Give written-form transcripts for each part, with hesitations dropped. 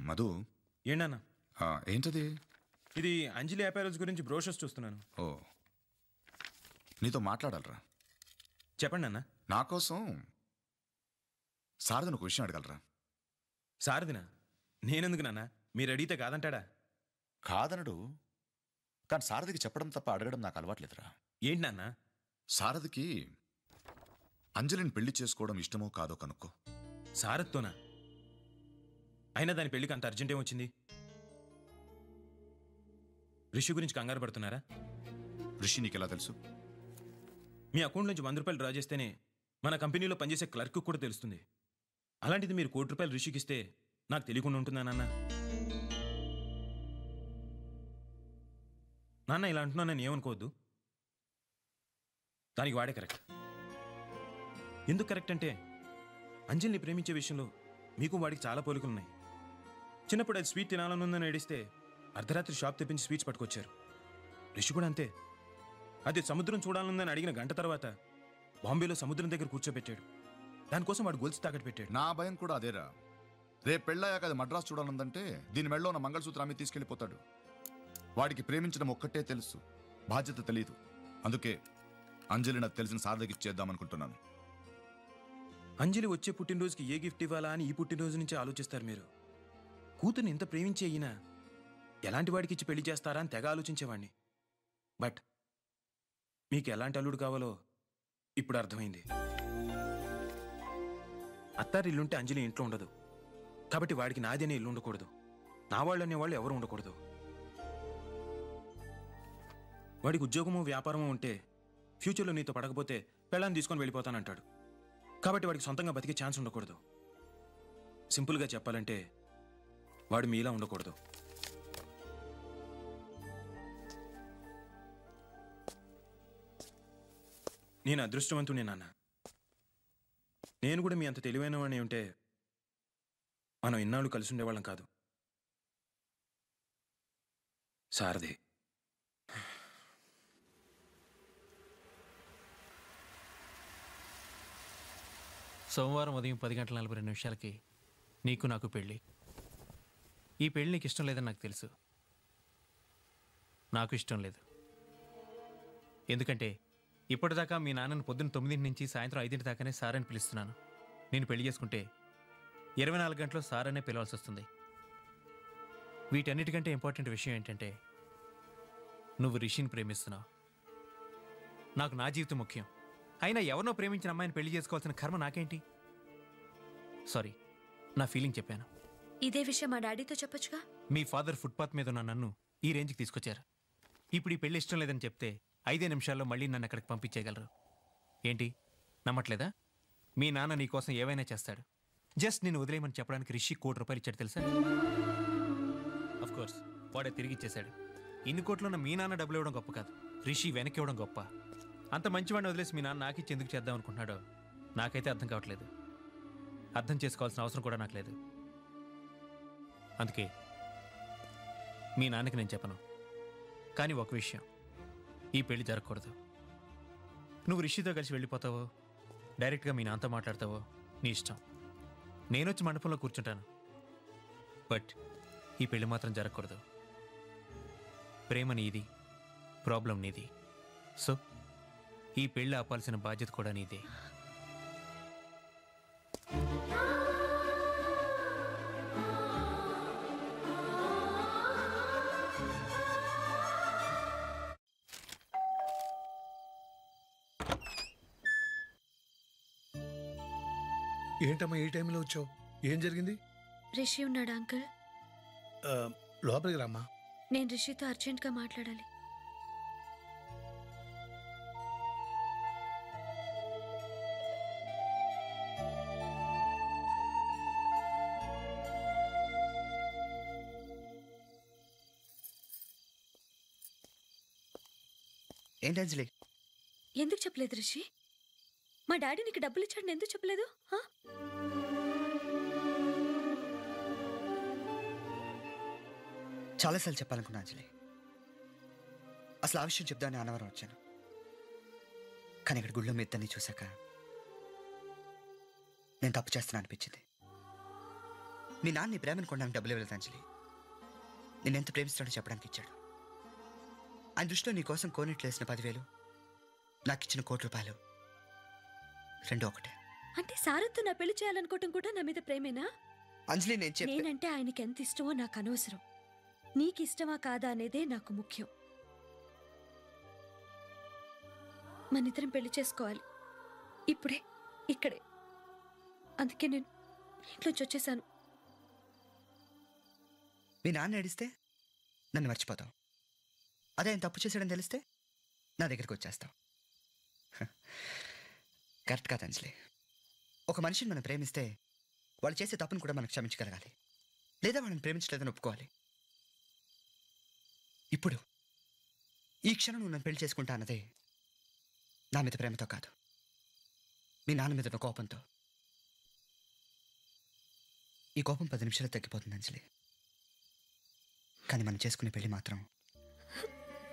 మధు. ఏంటన్నా? ఏంటది? ఇది అంజలి అపారల్స్ గురించి బ్రోషర్స్ చూస్తున్నాను. ఓ, నీతో మాట్లాడాలరా. చెప్పండి అన్న. నా కోసం సారథిని ఒక విషయం అడగలరా? సారథినా? నేనెందుకు నాన్న? మీరు అడిగితే కాదంటాడా? కాదనడు, కానీ సారథికి చెప్పడం తప్ప అడగడం నాకు అలవాట్లేదురా. ఏంటి నాన్న? సారథికి అంజలిని పెళ్లి చేసుకోవడం ఇష్టమో కాదో కనుక్కో. సారథ్తోనా? అయినా దాని పెళ్లికి అంత అర్జెంట్ ఏమొచ్చింది? రిషి గురించి కంగారు పడుతున్నారా? రిషి నీకెలా తెలుసు? మీ అకౌంట్ నుంచి 100 రూపాయలు డ్రా చేస్తేనే మన కంపెనీలో పనిచేసే క్లర్క్ కూడా తెలుస్తుంది. అలాంటిది మీరు ₹1 కోటి రిషికి ఇస్తే నాకు తెలియకుండా ఉంటుందా నాన్న? నాన్న ఇలా అంటున్నా నేను ఏమనుకోవద్దు. దానికి వాడే కరెక్ట్. ఎందుకు కరెక్ట్ అంటే అంజలిని ప్రేమించే విషయంలో మీకు వాడికి చాలా పోలికలున్నాయి. చిన్నప్పుడు అది స్వీట్ తినాలనుందని ఏడిస్తే అర్ధరాత్రి షాప్ తెప్పించి స్వీట్స్ పట్టుకొచ్చారు. రిషి కూడా అంతే. అది సముద్రం చూడాలనుందని అడిగిన గంట తర్వాత బాంబేలో సముద్రం దగ్గర కూర్చోబెట్టాడు. దానికోసం వాడు గొలుసు తాకట్టు పెట్టాడు. నా భయం కూడా అదేరా. రేపు పెళ్ళాయాక అది మద్రాసు చూడాలందంటే దీని మెడలో ఉన్న మంగళసూత్రాన్ని తీసుకెళ్లిపోతాడు. వాడికి ప్రేమించడం ఒక్కటే తెలుసు, బాధ్యత తెలియదు. అందుకే అంజలి నాకు తెలిసిన సారథికి ఇచ్చేద్దామనుకుంటున్నాను. అంజలి వచ్చే పుట్టినరోజుకి ఏ గిఫ్ట్ ఇవ్వాలా అని ఈ పుట్టినరోజు నుంచి ఆలోచిస్తారు మీరు. కూతుర్ని ఇంత ప్రేమించే అయినా ఎలాంటి వాడికి ఇచ్చి పెళ్లి చేస్తారా అని తెగ ఆలోచించేవాడిని. బట్ మీకు ఎలాంటి అల్లుడు కావాలో ఇప్పుడు అర్థమైంది. అత్తారి ఇల్లుంటే అంజలి ఇంట్లో ఉండదు. కాబట్టి వాడికి నాది అనే ఇల్లు ఉండకూడదు, నా వాళ్ళు అనేవాళ్ళు ఎవరు ఉండకూడదు. వాడికి ఉద్యోగమో వ్యాపారమో ఉంటే ఫ్యూచర్లో నీతో పడకపోతే పెళ్ళాన్ని తీసుకొని వెళ్ళిపోతానంటాడు. కాబట్టి వాడికి సొంతంగా బతికే ఛాన్స్ ఉండకూడదు. సింపుల్గా చెప్పాలంటే వాడు మీలా ఉండకూడదు. నేను అదృష్టవంతుడే నాన్న. నేను కూడా మీ అంత తెలివైన వాడిని ఉంటే మనం ఇన్నాళ్ళు కలిసి ఉండేవాళ్ళం కాదు. సారథి, సోమవారం ఉదయం 10:42 నీకు నాకు పెళ్ళి. ఈ పెళ్ళి నీకు ఇష్టం లేదని నాకు తెలుసు. నాకు ఇష్టం లేదు. ఎందుకంటే ఇప్పటిదాకా మీ నాన్నను పొద్దున్న 9 నుంచి సాయంత్రం 5 దాకానే సార్ అని పిలుస్తున్నాను. నేను పెళ్లి చేసుకుంటే 24 గంటలు సార్ అనే పిలవాల్సి వస్తుంది. వీటన్నిటికంటే ఇంపార్టెంట్ విషయం ఏంటంటే నువ్వు రిషిని ప్రేమిస్తున్నావు. నాకు నా జీవితం ముఖ్యం. అయినా ఎవరినో ప్రేమించిన అమ్మాయిని పెళ్లి చేసుకోవాల్సిన కర్మ నాకేంటి? సారీ, నా ఫీలింగ్ చెప్పాను. ఇదే విషయం మా డాడీతో చెప్పొచ్చుగా. మీ ఫాదర్ ఫుట్పాత్ మీద ఉన్న నన్ను ఈ రేంజ్కి తీసుకొచ్చారు. ఇప్పుడు ఈ పెళ్లి ఇష్టం లేదని చెప్తే 5 నిమిషాల్లో మళ్ళీ నన్ను అక్కడికి పంపించేయగలరు. ఏంటి, నమ్మట్లేదా? మీ నాన్న నీ కోసం ఏవైనా చేస్తాడు. జస్ట్ నేను వదిలేయమని చెప్పడానికి రిషి ₹1 కోటి ఇచ్చాడు తెలుసా? అఫ్కోర్స్ వాడే తిరిగి ఇచ్చేశాడు. ఇన్ని కోట్లున్న మీ నాన్న డబ్బులు ఇవ్వడం గొప్ప కాదు, రిషి వెనక్కి ఇవ్వడం గొప్ప. అంత మంచివాడిని వదిలేసి మీ నాన్న నాకిచ్చి ఎందుకు చేద్దాం అనుకుంటున్నాడో నాకైతే అర్థం కావట్లేదు. అర్థం చేసుకోవాల్సిన అవసరం కూడా నాకు లేదు. అందుకే మీ నాన్నకి నేను చెప్పను. కానీ ఒక విషయం, ఈ పెళ్లి జరగకూడదు. నువ్వు రిషితో కలిసి వెళ్ళిపోతావో డైరెక్ట్గా మీ నాన్నతో మాట్లాడతావో నీ ఇష్టం. నేనొచ్చి మండపంలో కూర్చుంటాను. బట్ ఈ పెళ్లి మాత్రం జరగకూడదు. ప్రేమ నీది, ప్రాబ్లం నీది. సో ఈ పెళ్లి ఆపాల్సిన బాధ్యత కూడా నీదే. ఏంటమ్మా ఈ టైంలో వచ్చావు? ఏం జరిగింది? రిషి ఉన్నాడా అంకుల్? లోపలికి రామ్మా. నేను రిషితో అర్జెంట్గా మాట్లాడాలి. ఏంటి అంజలి? ఎందుకు చెప్పలేదు రిషి? మా డాడీ నీకు డబ్బులు ఇచ్చాడని ఎందుకు చెప్పలేదు? చాలాసార్లు చెప్పాలనుకున్నా అంజలి. అసలు ఆ విషయం చెప్దామని అన్నవరం వచ్చాను. కానీ ఇక్కడ గుళ్ళో మీ ఇద్దరిని చూశాక నేను తప్పు చేస్తున్నా అనిపించింది. మీ నాన్న నీ ప్రేమను కొనడానికి డబ్బులు ఇవ్వలేదు అంజలి. నేను ఎంత ప్రేమిస్తాడో చెప్పడానికి ఇచ్చాడు. ఆయన దృష్టిలో నీ కోసం కోనేట్లు వేసిన 10,000 నాకు ఇచ్చిన ₹1,00,00,000 రెండు ఒకటే. అంటే సారథ్తో నా పెళ్లి చేయాలనుకోవటం కూడా నా మీద ప్రేమేనా? అంజలి నేనంటే ఆయనకి ఎంత ఇష్టమో నాకు అనవసరం. నీకు ఇష్టమా కాదా అనేదే నాకు ముఖ్యం. మనిద్దరం పెళ్లి చేసుకోవాలి, ఇప్పుడే, ఇక్కడే. అందుకే నేను ఇంట్లోంచి వచ్చేసాను. మీ నాన్న ఏడిస్తే నన్ను మర్చిపోతావు. అదే ఆయన తప్పు చేశాడని తెలిస్తే నా దగ్గరికి వచ్చేస్తావు. కరెక్ట్ కాదు అంజలి. ఒక మనిషిని మనం ప్రేమిస్తే వాళ్ళు చేసే తప్పును కూడా మనం క్షమించగలగాలి, లేదా వాళ్ళని ప్రేమించలేదని ఒప్పుకోవాలి. ఇప్పుడు ఈ క్షణం నువ్వు నన్ను పెళ్లి చేసుకుంటా అన్నదే నా మీద ప్రేమతో కాదు, మీ నాన్న మీద ఉన్న కోపంతో. ఈ కోపం 10 నిమిషాలు తగ్గిపోతుంది అంజలి. కానీ మనం చేసుకునే పెళ్లి మాత్రం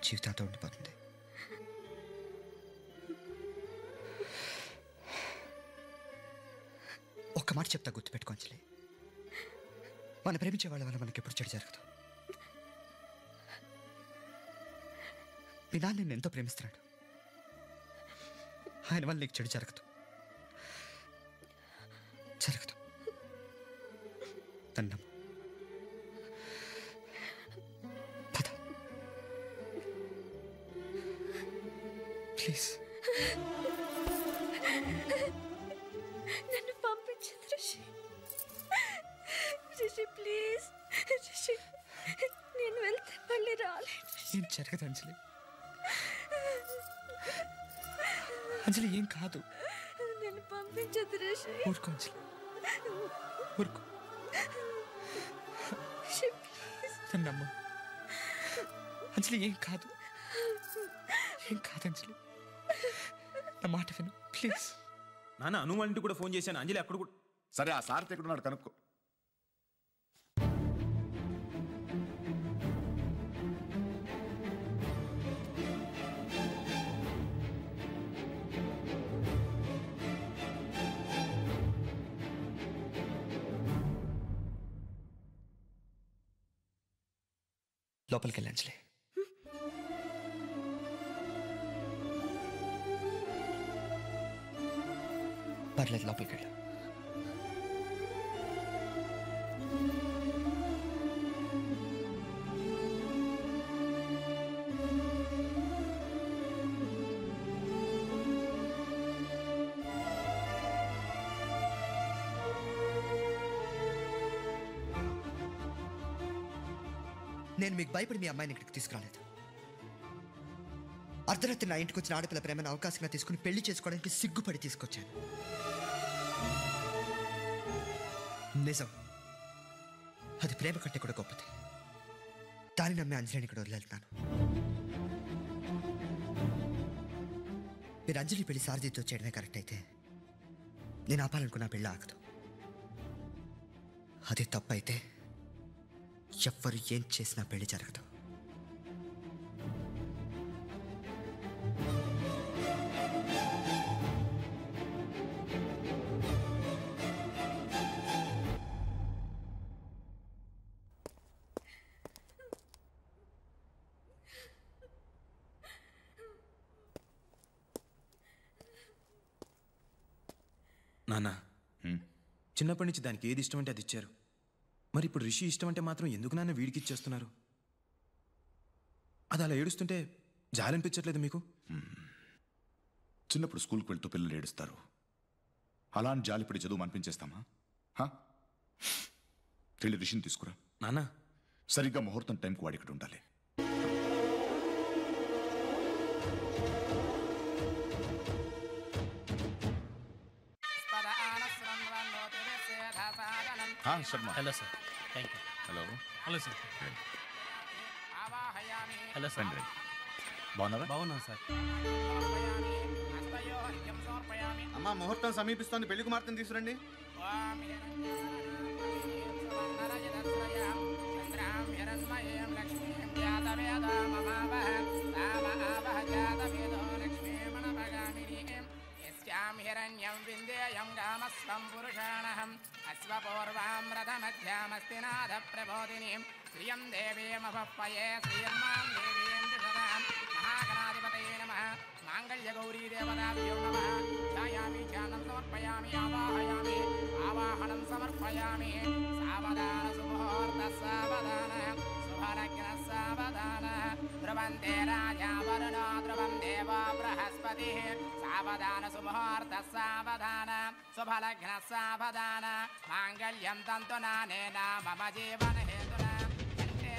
జీవితాంతో ఉండిపోతుంది. ఒక్క మాట చెప్తా, గుర్తుపెట్టుకో అంజలి. మన ప్రేమించే వాళ్ళ వల్ల మనకి ఎప్పుడు చెడు జరగదు. మీ నాన్న నిన్ను ఎంతో ప్రేమిస్తున్నాడు, ఆయన వల్ల నీకు చెడు జరగదు. జరగదు. దండం. పద ప్లీజ్. నన్ను పంపించదు రిషి. రిషి ప్లీజ్. రిషి నేను వెళ్తే మళ్ళీ రాలేదు. ఏం జరగదు అంజలి. అంజలి ఏం కాదు. నన్ను పంపించదు రిషి. ఊరుకో అంజలి, ఊరుకో. రిషి ప్లీజ్. నన్ను అంజలి, ఏం కాదు, ఏం కాదు అంజలి. నా మాట విను ప్లీజ్. నాన్న అను వాళ్ళ ఇంటికి కూడా ఫోన్ చేశాను. అంజలి అక్కడ కూడా. సరే, ఆ సారథి ఎక్కడున్నాడు కనుక్కో. లోపలికి వెళ్ళి అంజలి. పర్లేదు, లోపలికి వెళ్ళు. నేను మీకు భయపడి మీ అమ్మాయిని ఇక్కడికి తీసుకురాలేదు. అర్ధరాత్రి నా ఇంటికి వచ్చిన ఆడపిల్ల ప్రేమను అవకాశంగా తీసుకుని పెళ్లి చేసుకోవడానికి సిగ్గుపడి తీసుకొచ్చాను. నిజం, అది ప్రేమ కంటే కూడా గొప్పది. దాన్ని నమ్మే అంజలిని ఇక్కడ వదిలేళ్తున్నాను. మీరు అంజలి పెళ్లి సారథితో చేయడమే కరెక్ట్ అయితే నేను ఆపాలనుకున్న పెళ్ళి ఆగదు. అదే తప్పైతే ఎవ్వరు ఏం చేసినా పెళ్లి జరగదు. నాన్న, చిన్నప్పటి నుంచి దానికి ఏది ఇష్టం అంటే అది ఇచ్చారు. మరి ఇప్పుడు రిషి ఇష్టం అంటే మాత్రం ఎందుకు నాన్న వీడికి ఇచ్చేస్తున్నారు? అది అలా ఏడుస్తుంటే జాలనిపించట్లేదు మీకు? చిన్నప్పుడు స్కూల్కి వెళ్తూ పిల్లలు ఏడుస్తారు. అలాంటి జాలిపడి చదువు అనిపించేస్తామా? వెళ్ళి రిషిని తీసుకురా. నాన్న, సరిగ్గా ముహూర్తం టైంకి వాడి ఇక్కడ ఉండాలి. Sharma. Hello sir. Thank you. Hello. Hello sir. Hello sir. రండి. బాగున్నారా? బాగున్నాను సార్. అమ్మా, ముహూర్తం సమీపిస్తోంది. పెళ్లి కుమార్తెను తీసుకురండి. హిరణ్యం విందేయం గామస్వం పురుషాణహం అశ్వ విశ్వపూర్వాం రథమధ్యామస్తి నాథ ప్రబోధినీం శ్రియం దేవీమభప్పయే శ్రీయన్మాం దేవీం దిశరాం మహాగణాధిపతయే నమః మాంగళ్యగౌరీ దేవతాభ్యో నమః ఛాయామి ధ్యానం సమర్పయామి ఆవాహయామి ఆవాహనం సమర్పయామి సావధాన సుముహూర్త సావధాన శుభలగ్న సావధాన ధ్రువంతే రాజా వరుణో ధ్రువం దేవో బృహస్పతి సావధాన సుముహూర్త సావధాన శుభలగ్న సావధాన మాంగళ్యం తంతునానేన మమ జీవన హేతునా కంఠే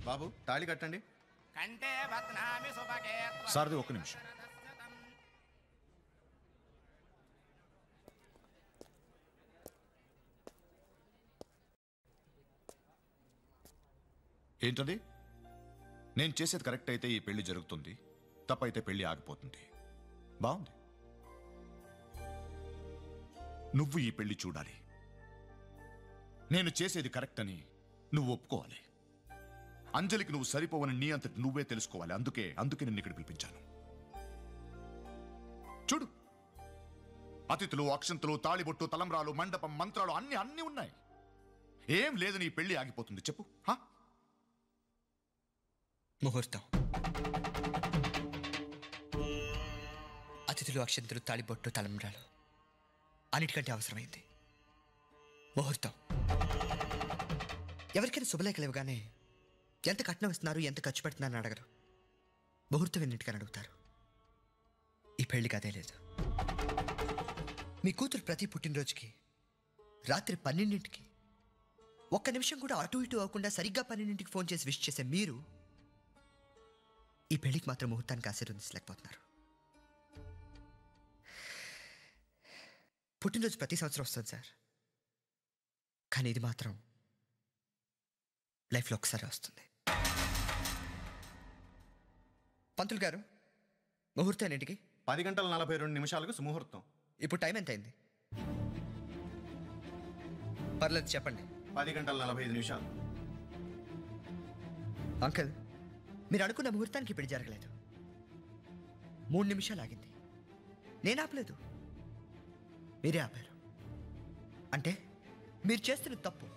బాబు తాళి కట్టండి. కంఠే బధ్నామి సుభగే సారథి ఒక్క నిమిషం. ఏంటది? నేను చేసేది కరెక్ట్ అయితే ఈ పెళ్లి జరుగుతుంది, తప్పైతే పెళ్లి ఆగిపోతుంది. బాగుంది. నువ్వు ఈ పెళ్లి చూడాలి. నేను చేసేది కరెక్ట్ అని నువ్వు ఒప్పుకోవాలి. అంజలికి నువ్వు సరిపోవని నీ అంతటి నువ్వే తెలుసుకోవాలి. అందుకే నిన్ను ఇక్కడ పిలిపించాను. చూడు, అతిథులు, అక్షంతులు, తాళిబొట్టు, తలంబ్రాలు, మండపం, మంత్రాలు అన్ని ఉన్నాయి. ఏం లేదు, నీ పెళ్లి ఆగిపోతుంది. చెప్పు. ముహూర్తం, అతిథులు, అక్షంతులు, తాళిబొట్టు, తలంబ్రాలు అన్నిటికంటే అవసరమైంది ముహూర్తం. ఎవరికైనా శుభలేఖలు ఇవ్వగానే ఎంత కట్నం ఇస్తున్నారు, ఎంత ఖర్చు పెడుతున్నారని అడగరు. ముహూర్తం ఎన్నింటికని అడుగుతారు. ఈ పెళ్లికి అదే లేదు. మీ కూతురు ప్రతి పుట్టినరోజుకి రాత్రి 12ంటికి ఒక్క నిమిషం కూడా అటు ఇటు అవ్వకుండా సరిగ్గా 12ంటికి ఫోన్ చేసి విష్ చేసే మీరు ఈ పెళ్లికి మాత్రం ముహూర్తానికి ఆశీర్వదించలేకపోతున్నారు. పుట్టినరోజు ప్రతి సంవత్సరం వస్తుంది సార్, కానీ ఇది మాత్రం లైఫ్లో ఒకసారి వస్తుంది. పంతులు గారు, ముహూర్తం ఎన్నింటికి? 10:42 సుముహూర్తం. ఇప్పుడు టైం ఎంత అయింది? పర్లేదు చెప్పండి. 10:45. అంకల్, మీరు అనుకున్న ముహూర్తానికి ఇప్పుడు జరగలేదు. 3 నిమిషాలు ఆగింది. నేను ఆపలేదు, మీరే ఆపారు. అంటే మీరు చేస్తున్న తప్పు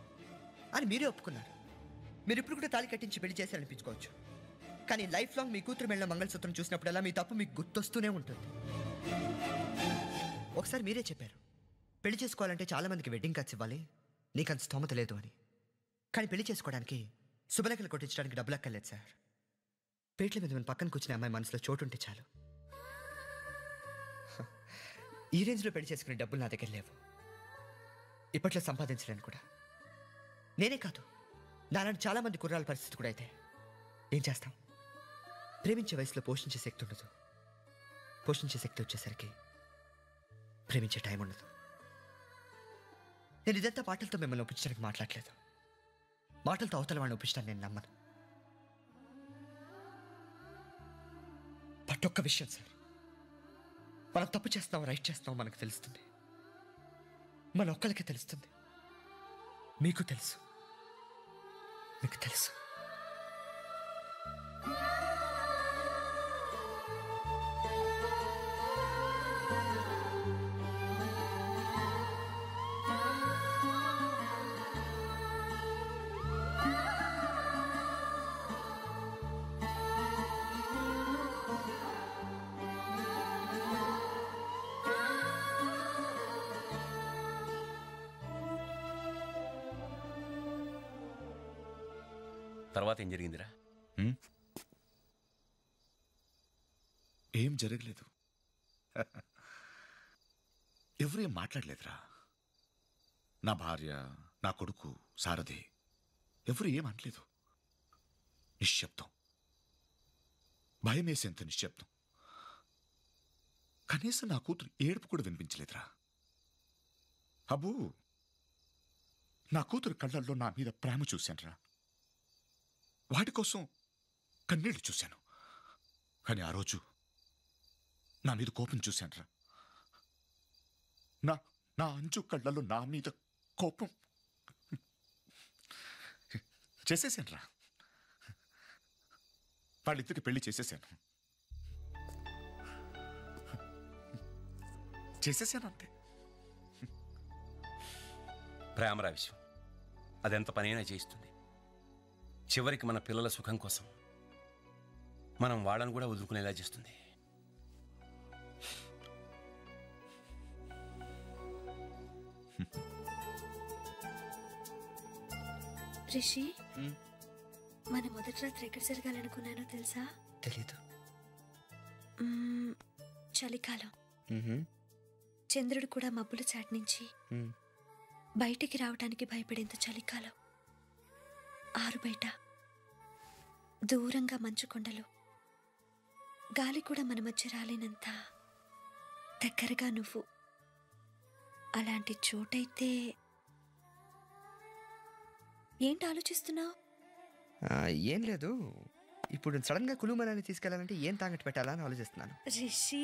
అని మీరే ఒప్పుకున్నారు. మీరు ఇప్పుడు కూడా తాళి కట్టించి పెళ్లి చేసి అనిపించుకోవచ్చు, కానీ లైఫ్ లాంగ్ మీ కూతురు మెళ్ళ మంగళసూత్రం చూసినప్పుడల్లా మీ తప్పు మీకు గుర్తొస్తూనే ఉంటుంది. ఒకసారి మీరే చెప్పారు, పెళ్లి చేసుకోవాలంటే చాలా మందికి వెడ్డింగ్ కార్డ్స్ ఇవ్వాలి, నీకు అంత స్తోమత లేదు అని. కానీ పెళ్లి చేసుకోవడానికి శుభలేఖలు కొట్టించడానికి డబ్బులు అక్కర్లేదు సార్. పేట్ల మీద మన పక్కన కూర్చునే అమ్మాయి మనసులో చోటు ఉంటే చాలు. ఈ రేంజ్లో పెళ్లి చేసుకునే డబ్బులు నా దగ్గర లేవు, ఇప్పట్లో సంపాదించలేను కూడా. నేనే కాదు, నాలాంటి చాలా మంది కుర్రాల పరిస్థితి కూడా అయితే ఏం చేస్తాం? ప్రేమించే వయసులో పోషించే శక్తి ఉండదు, పోషించే శక్తి వచ్చేసరికి ప్రేమించే టైం ఉండదు. నేను ఇదంతా మాటలతో మిమ్మల్ని ఒప్పించడానికి మాట్లాడలేదు. మాటలతో అవతల వాడిని ఒప్పించడానికి నేను నమ్మను. బట్ ఒక్క విషయం సార్, మనం తప్పు చేస్తాం, రైట్ చేస్తాం మనకు తెలుస్తుంది. మన ఒక్కరికే తెలుస్తుంది. మీకు తెలుసు, మీకు తెలుసు. తర్వాత ఏం జరిగిందిరా? ఏం జరగలేదు. ఎవరు ఏం మాట్లాడలేదురా. నా భార్య, నా కొడుకు, సారథి ఎవరు ఏం అనలేదు. నిశ్శబ్దం, భయం వేసేంత నిశ్శబ్దం. కనీసం నా కూతురు ఏడుపు కూడా వినిపించలేదురా. అబ్బూ, నా కూతురు కళ్ళల్లో నా మీద ప్రేమ చూశానురా. వాటి కోసం కన్నీళ్లు చూశాను. కానీ ఆ రోజు నా మీద కోపం చూశానురా. నా అంచు కళ్ళల్లో నా మీద కోపం. చేసేసాను రా, వాళ్ళిద్దరికి పెళ్లి చేసేసాను. చేసేసాను అంతే. ప్రేమరా విషయం అదెంత పనైనా చేయిస్తుంది. చివరికి మన పిల్లల సుఖం కోసం మనం వాళ్ళని కూడా వదులుకునేలా చేస్తుంది. రిషి, మన మొదటి రాత్రి ఎక్కడ జరగాలనుకున్నానో తెలుసా? తెలీదు. చలికాలం. చంద్రుడు కూడా మబ్బుల చాటు నుంచి బయటికి రావడానికి భయపడేంత చలికాలం. ఆరు బయట దూరంగా మంచు కొండలు, గాలి కూడా మన మధ్య రాలేనంత దగ్గరగా నువ్వు. అలాంటి చోటైతే. ఏంటి ఆలోచిస్తున్నావు? ఏం లేదు, ఇప్పుడు సడన్ గా కులు మనాలి తీసుకెళ్లాలంటే ఏం తాగట్టు పెట్టాలా అని ఆలోచిస్తున్నాను. రిషి